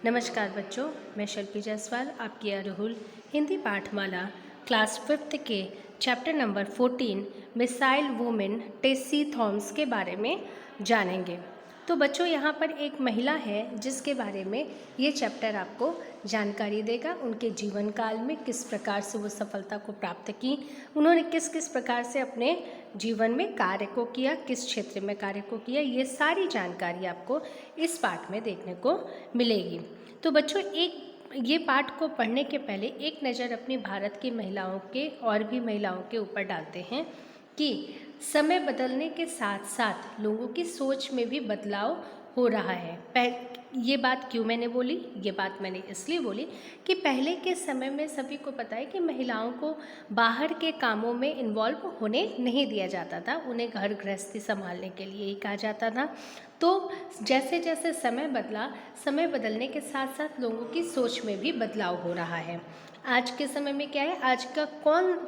नमस्कार बच्चों, मैं शिल्पी जायसवाल आपकी अरहुल हिंदी पाठमाला क्लास 5th के chapter number 14 missile women Tessy Thoms के बारे में जानेंगे। तो बच्चों, यहाँ पर एक महिला है जिसके बारे में ये चैप्टर आपको जानकारी देगा। उनके जीवन काल में किस प्रकार से वो सफलता को प्राप्त की, उन्होंने किस किस प्रकार से अपने जीवन में कार्य को किया, किस क्षेत्र में कार्य को किया, ये सारी जानकारी आपको इस पाठ में देखने को मिलेगी। तो बच्चों, ये पाठ को पढ़ने के पहले एक नज़र अपनी भारत की महिलाओं के और भी महिलाओं के ऊपर डालते हैं कि समय बदलने के साथ साथ लोगों की सोच में भी बदलाव हो रहा है। ये बात क्यों मैंने बोली? ये बात मैंने इसलिए बोली कि पहले के समय में सभी को पता है कि महिलाओं को बाहर के कामों में इन्वॉल्व होने नहीं दिया जाता था, उन्हें घर गृहस्थी संभालने के लिए ही कहा जाता था। तो जैसे जैसे समय बदला, समय बदलने के साथ साथ लोगों की सोच में भी बदलाव हो रहा है। आज के समय में क्या है, आज का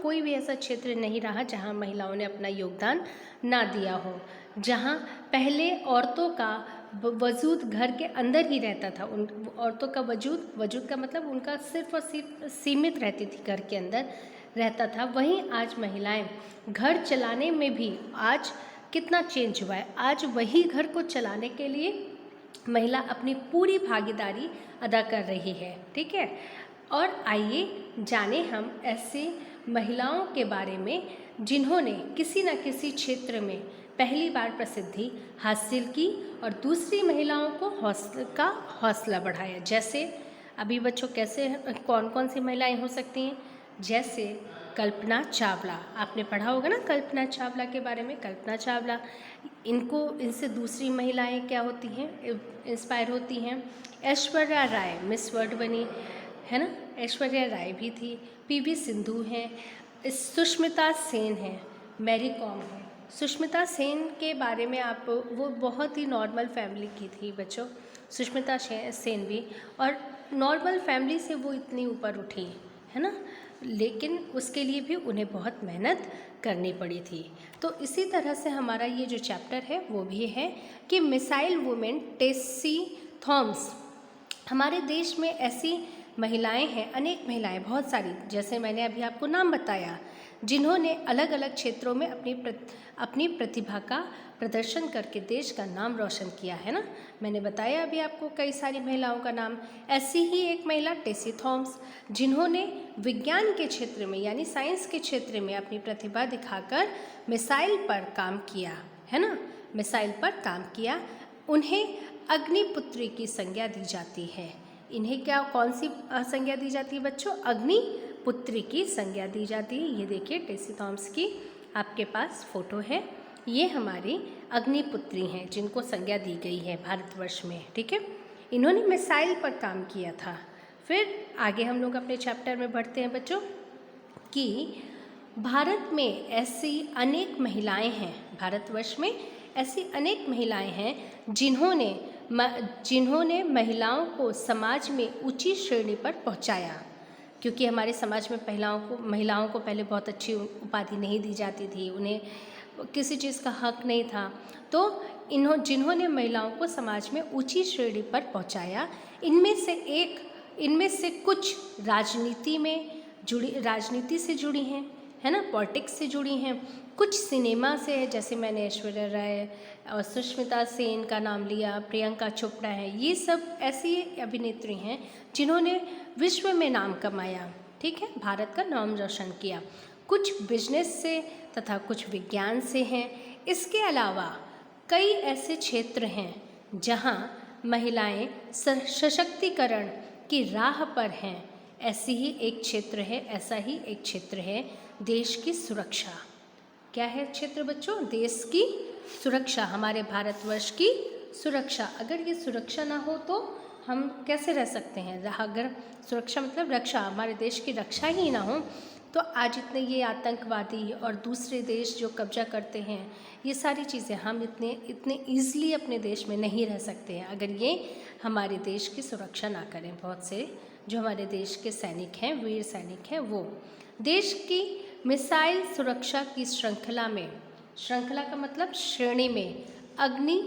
कोई भी ऐसा क्षेत्र नहीं रहा जहां महिलाओं ने अपना योगदान ना दिया हो। जहां पहले औरतों का वजूद घर के अंदर ही रहता था, उन औरतों का वजूद का मतलब उनका सिर्फ और सिर्फ सीमित रहती थी, घर के अंदर रहता था। वहीं आज महिलाएं घर चलाने में भी आज कितना चेंज हुआ है। आज वही घर को चलाने के लिए महिला अपनी पूरी भागीदारी अदा कर रही है, ठीक है। और आइए जाने हम ऐसे महिलाओं के बारे में जिन्होंने किसी न किसी क्षेत्र में पहली बार प्रसिद्धि हासिल की और दूसरी महिलाओं को हौसला बढ़ाया। जैसे अभी बच्चों, कैसे कौन कौन सी महिलाएं हो सकती हैं? जैसे कल्पना चावला, आपने पढ़ा होगा ना कल्पना चावला के बारे में। कल्पना चावला, इनसे दूसरी महिलाएं क्या होती हैं, इंस्पायर होती हैं। ऐश्वर्या राय मिस वर्ल्ड बनी है ना, ऐश्वर्या राय भी थी। पीवी सिंधु हैं, सुष्मिता सेन है, मैरी कॉम है। सुष्मिता सेन के बारे में वो बहुत ही नॉर्मल फैमिली की थी बच्चों, सुष्मिता सेन भी, और नॉर्मल फैमिली से वो इतनी ऊपर उठी है ना, लेकिन उसके लिए भी उन्हें बहुत मेहनत करनी पड़ी थी। तो इसी तरह से हमारा ये जो चैप्टर है वो भी है कि मिसाइल वुमेन टेसी थॉम्स। हमारे देश में ऐसी महिलाएं हैं, अनेक महिलाएं, बहुत सारी, जैसे मैंने अभी आपको नाम बताया, जिन्होंने अलग अलग क्षेत्रों में अपनी प्रतिभा का प्रदर्शन करके देश का नाम रोशन किया है ना। मैंने बताया अभी आपको कई सारी महिलाओं का नाम। ऐसी ही एक महिला टेसी थॉम्स, जिन्होंने विज्ञान के क्षेत्र में यानी साइंस के क्षेत्र में अपनी प्रतिभा दिखाकर मिसाइल पर काम किया है ना, मिसाइल पर काम किया। उन्हें अग्निपुत्री की संज्ञा दी जाती है। इन्हें कौन सी संज्ञा दी जाती है बच्चों? अग्निपुत्री की संज्ञा दी जाती है। ये देखिए टेसी थॉम्स की आपके पास फोटो है। ये हमारी अग्निपुत्री हैं जिनको संज्ञा दी गई है भारतवर्ष में, ठीक है। इन्होंने मिसाइल पर काम किया था। फिर आगे हम लोग अपने चैप्टर में बढ़ते हैं बच्चों कि भारत में ऐसी अनेक महिलाएं हैं, भारतवर्ष में ऐसी अनेक महिलाएं हैं जिन्होंने महिलाओं को समाज में ऊंची श्रेणी पर पहुंचाया। क्योंकि हमारे समाज में महिलाओं को पहले बहुत अच्छी उपाधि नहीं दी जाती थी, उन्हें किसी चीज़ का हक नहीं था। तो जिन्होंने महिलाओं को समाज में ऊंची श्रेणी पर पहुंचाया, इनमें से कुछ राजनीति से जुड़ी हैं, है ना, पॉलिटिक्स से जुड़ी हैं। कुछ सिनेमा से है, जैसे मैंने ऐश्वर्या राय और सुष्मिता सेन का नाम लिया, प्रियंका चोपड़ा है। ये सब ऐसी अभिनेत्री हैं जिन्होंने विश्व में नाम कमाया, ठीक है, भारत का नाम रोशन किया। कुछ बिजनेस से तथा कुछ विज्ञान से हैं। इसके अलावा कई ऐसे क्षेत्र हैं जहां महिलाएं सशक्तिकरण की राह पर हैं। ऐसा ही एक क्षेत्र है देश की सुरक्षा। क्या है क्षेत्र बच्चों? देश की सुरक्षा, हमारे भारतवर्ष की सुरक्षा। अगर ये सुरक्षा ना हो तो हम कैसे रह सकते हैं? अगर सुरक्षा मतलब रक्षा, हमारे देश की रक्षा ही ना हो तो आज इतने ये आतंकवादी और दूसरे देश जो कब्जा करते हैं, ये सारी चीज़ें हम इतने ईजिली अपने देश में नहीं रह सकते हैं अगर ये हमारे देश की सुरक्षा ना करें। बहुत से जो हमारे देश के सैनिक हैं, वीर सैनिक हैं, वो देश की मिसाइल सुरक्षा की श्रृंखला का मतलब श्रेणी में अग्नि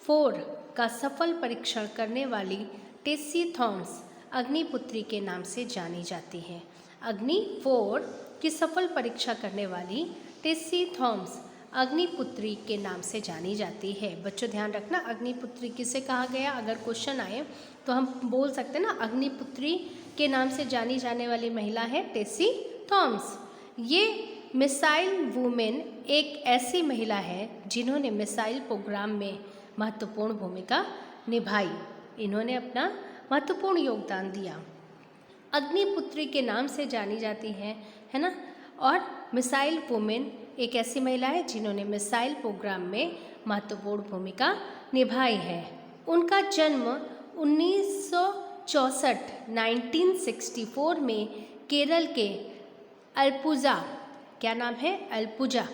4 का सफल परीक्षण करने वाली टेसी थॉम्स अग्निपुत्री के नाम से जानी जाती है। अग्नि 4 की सफल परीक्षा करने वाली टेसी थॉम्स अग्निपुत्री के नाम से जानी जाती है। बच्चों ध्यान रखना, अग्निपुत्री किसे कहा गया, अगर क्वेश्चन आए तो हम बोल सकते हैं ना, अग्निपुत्री के नाम से जानी जाने वाली महिला है टेसी थॉम्स। ये मिसाइल वुमेन एक ऐसी महिला है जिन्होंने मिसाइल प्रोग्राम में महत्वपूर्ण भूमिका निभाई। इन्होंने अपना महत्वपूर्ण योगदान दिया। अग्निपुत्री के नाम से जानी जाती है ना। और मिसाइल वुमेन एक ऐसी महिला है जिन्होंने मिसाइल प्रोग्राम में महत्वपूर्ण भूमिका निभाई है। उनका जन्म 1964 में केरल के अलपुजा, क्या नाम है, अलपुजा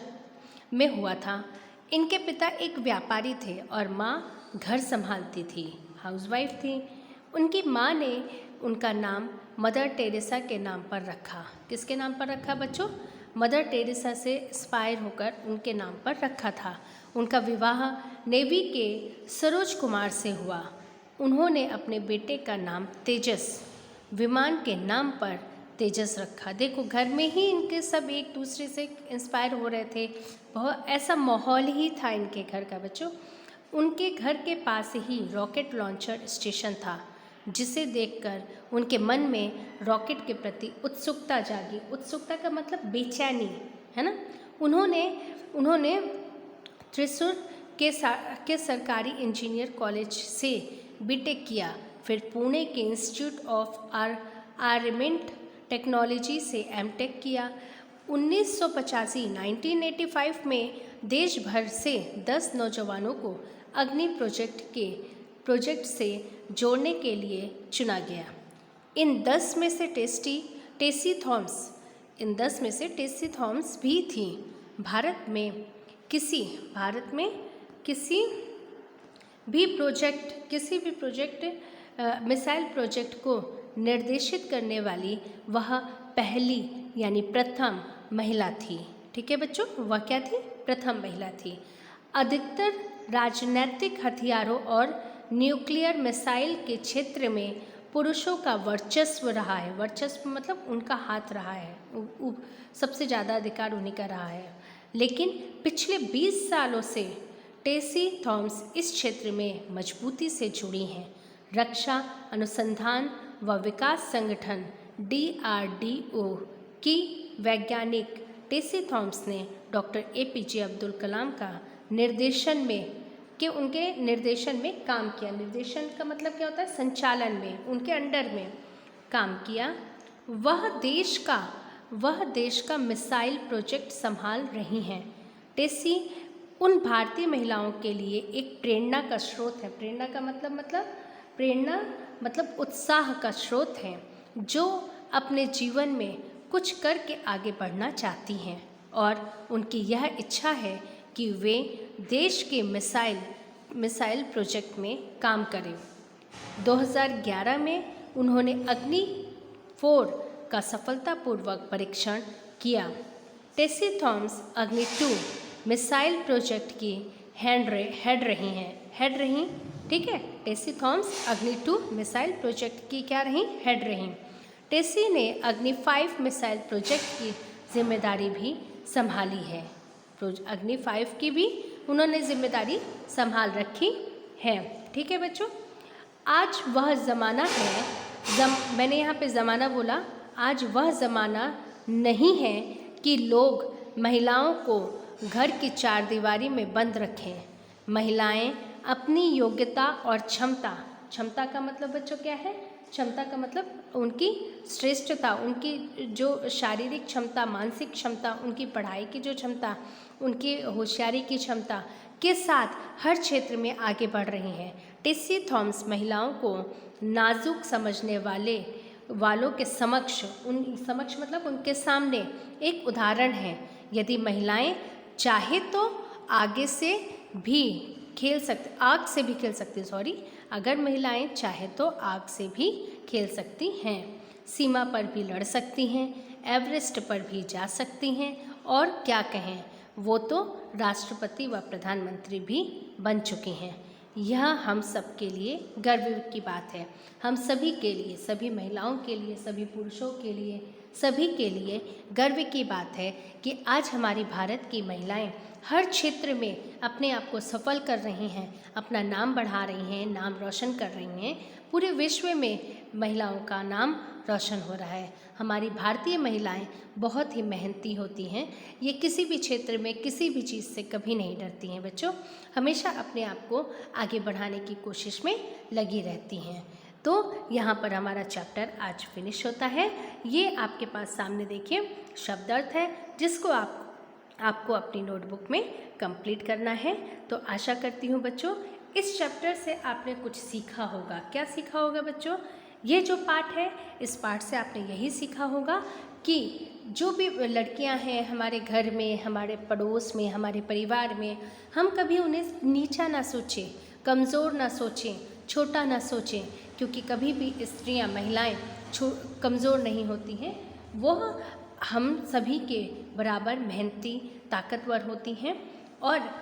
में हुआ था। इनके पिता एक व्यापारी थे और माँ घर संभालती थी, हाउसवाइफ थी। उनकी माँ ने उनका नाम मदर टेरेसा के नाम पर रखा। किसके नाम पर रखा बच्चों? मदर टेरेसा से इंस्पायर होकर उनके नाम पर रखा था। उनका विवाह नेवी के सरोज कुमार से हुआ। उन्होंने अपने बेटे का नाम तेजस, विमान के नाम पर तेजस रखा। देखो, घर में ही इनके सब एक दूसरे से इंस्पायर हो रहे थे, बहुत ऐसा माहौल ही था इनके घर का बच्चों। उनके घर के पास ही रॉकेट लॉन्चर स्टेशन था, जिसे देखकर उनके मन में रॉकेट के प्रति उत्सुकता जागी। उत्सुकता का मतलब बेचैनी, है ना। उन्होंने त्रिशूर के सरकारी इंजीनियर कॉलेज से बीटेक किया, फिर पुणे के इंस्टीट्यूट ऑफ आर्मेंट टेक्नोलॉजी से एमटेक किया। 1985 में देश भर से 10 नौजवानों को अग्नि प्रोजेक्ट से जोड़ने के लिए चुना गया। इन 10 में से टेसी थॉम्स भी थी। भारत में किसी भी प्रोजेक्ट मिसाइल प्रोजेक्ट को निर्देशित करने वाली वह पहली यानी प्रथम महिला थी। ठीक है बच्चों, वह क्या थी? प्रथम महिला थी। अधिकतर राजनीतिक हथियारों और न्यूक्लियर मिसाइल के क्षेत्र में पुरुषों का वर्चस्व रहा है। वर्चस्व मतलब उनका हाथ रहा है, सबसे ज़्यादा अधिकार उन्हीं का रहा है। लेकिन पिछले 20 सालों से टेसी थॉम्स इस क्षेत्र में मजबूती से जुड़ी हैं। रक्षा अनुसंधान व विकास संगठन DRDO की वैज्ञानिक टेसी थॉम्स ने डॉक्टर APJ अब्दुल कलाम का उनके निर्देशन में काम किया। निर्देशन का मतलब क्या होता है? संचालन में, उनके अंडर में काम किया। वह देश का मिसाइल प्रोजेक्ट संभाल रही हैं। टेसी उन भारतीय महिलाओं के लिए एक प्रेरणा का स्रोत है। प्रेरणा का मतलब उत्साह का स्रोत है, जो अपने जीवन में कुछ करके आगे बढ़ना चाहती हैं और उनकी यह इच्छा है कि वे देश के मिसाइल प्रोजेक्ट में काम करें। 2011 में उन्होंने अग्नि 4 का सफलतापूर्वक परीक्षण किया। टेसी थॉम्स अग्नि 2 मिसाइल प्रोजेक्ट की हेड रही। ठीक है, टेसी थॉम्स अग्नि 2 मिसाइल प्रोजेक्ट की क्या रही? हेड रही। टेसी ने अग्नि 5 मिसाइल प्रोजेक्ट की जिम्मेदारी भी संभाली है। अग्नि 5 की भी उन्होंने जिम्मेदारी संभाल रखी है। ठीक है बच्चों, आज वह ज़माना है, मैंने यहाँ पे ज़माना बोला, आज वह ज़माना नहीं है कि लोग महिलाओं को घर की चारदीवारी में बंद रखें। महिलाएं अपनी योग्यता और क्षमता का मतलब बच्चों क्या है? क्षमता का मतलब उनकी श्रेष्ठता, उनकी जो शारीरिक क्षमता, मानसिक क्षमता, उनकी पढ़ाई की जो क्षमता, उनकी होशियारी की क्षमता के साथ हर क्षेत्र में आगे बढ़ रही हैं। टेसी थॉम्स महिलाओं को नाजुक समझने वालों के समक्ष मतलब उनके सामने एक उदाहरण है। यदि महिलाएं चाहे तो आग से भी खेल सकती अगर महिलाएं चाहे तो आग से भी खेल सकती हैं, सीमा पर भी लड़ सकती हैं, एवरेस्ट पर भी जा सकती हैं और क्या कहें, वो तो राष्ट्रपति व प्रधानमंत्री भी बन चुकी हैं। यह हम सब के लिए गर्व की बात है। हम सभी के लिए, सभी महिलाओं के लिए, सभी पुरुषों के लिए, सभी के लिए गर्व की बात है कि आज हमारी भारत की महिलाएं हर क्षेत्र में अपने आप को सफल कर रही हैं, अपना नाम बढ़ा रही हैं, नाम रोशन कर रही हैं। पूरे विश्व में महिलाओं का नाम रोशन हो रहा है। हमारी भारतीय महिलाएं बहुत ही मेहनती होती हैं। ये किसी भी क्षेत्र में किसी भी चीज़ से कभी नहीं डरती हैं बच्चों, हमेशा अपने आप को आगे बढ़ाने की कोशिश में लगी रहती हैं। तो यहाँ पर हमारा चैप्टर आज फिनिश होता है। ये आपके पास सामने देखिए शब्द अर्थ है, जिसको आपको अपनी नोटबुक में कंप्लीट करना है। तो आशा करती हूँ बच्चों इस चैप्टर से आपने कुछ सीखा होगा। क्या सीखा होगा बच्चों? ये जो पाठ है, इस पाठ से आपने यही सीखा होगा कि जो भी लड़कियां हैं हमारे घर में, हमारे पड़ोस में, हमारे परिवार में, हम कभी उन्हें नीचा ना सोचें, कमज़ोर ना सोचें, छोटा ना सोचें, क्योंकि कभी भी स्त्रियां, महिलाएं कमज़ोर नहीं होती हैं। वह हम सभी के बराबर मेहनती, ताकतवर होती हैं और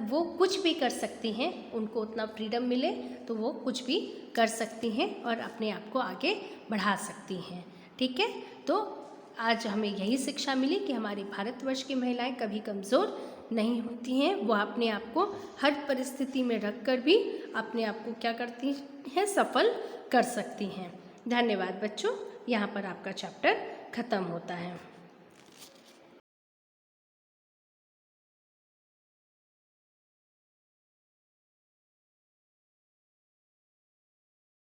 वो कुछ भी कर सकती हैं। उनको उतना फ्रीडम मिले तो वो कुछ भी कर सकती हैं और अपने आप को आगे बढ़ा सकती हैं। ठीक है, तो आज हमें यही शिक्षा मिली कि हमारी भारतवर्ष की महिलाएं कभी कमज़ोर नहीं होती हैं। वो अपने आप को हर परिस्थिति में रख कर भी अपने आप को क्या करती हैं, सफल कर सकती हैं। धन्यवाद बच्चों, यहाँ पर आपका चैप्टर ख़त्म होता है।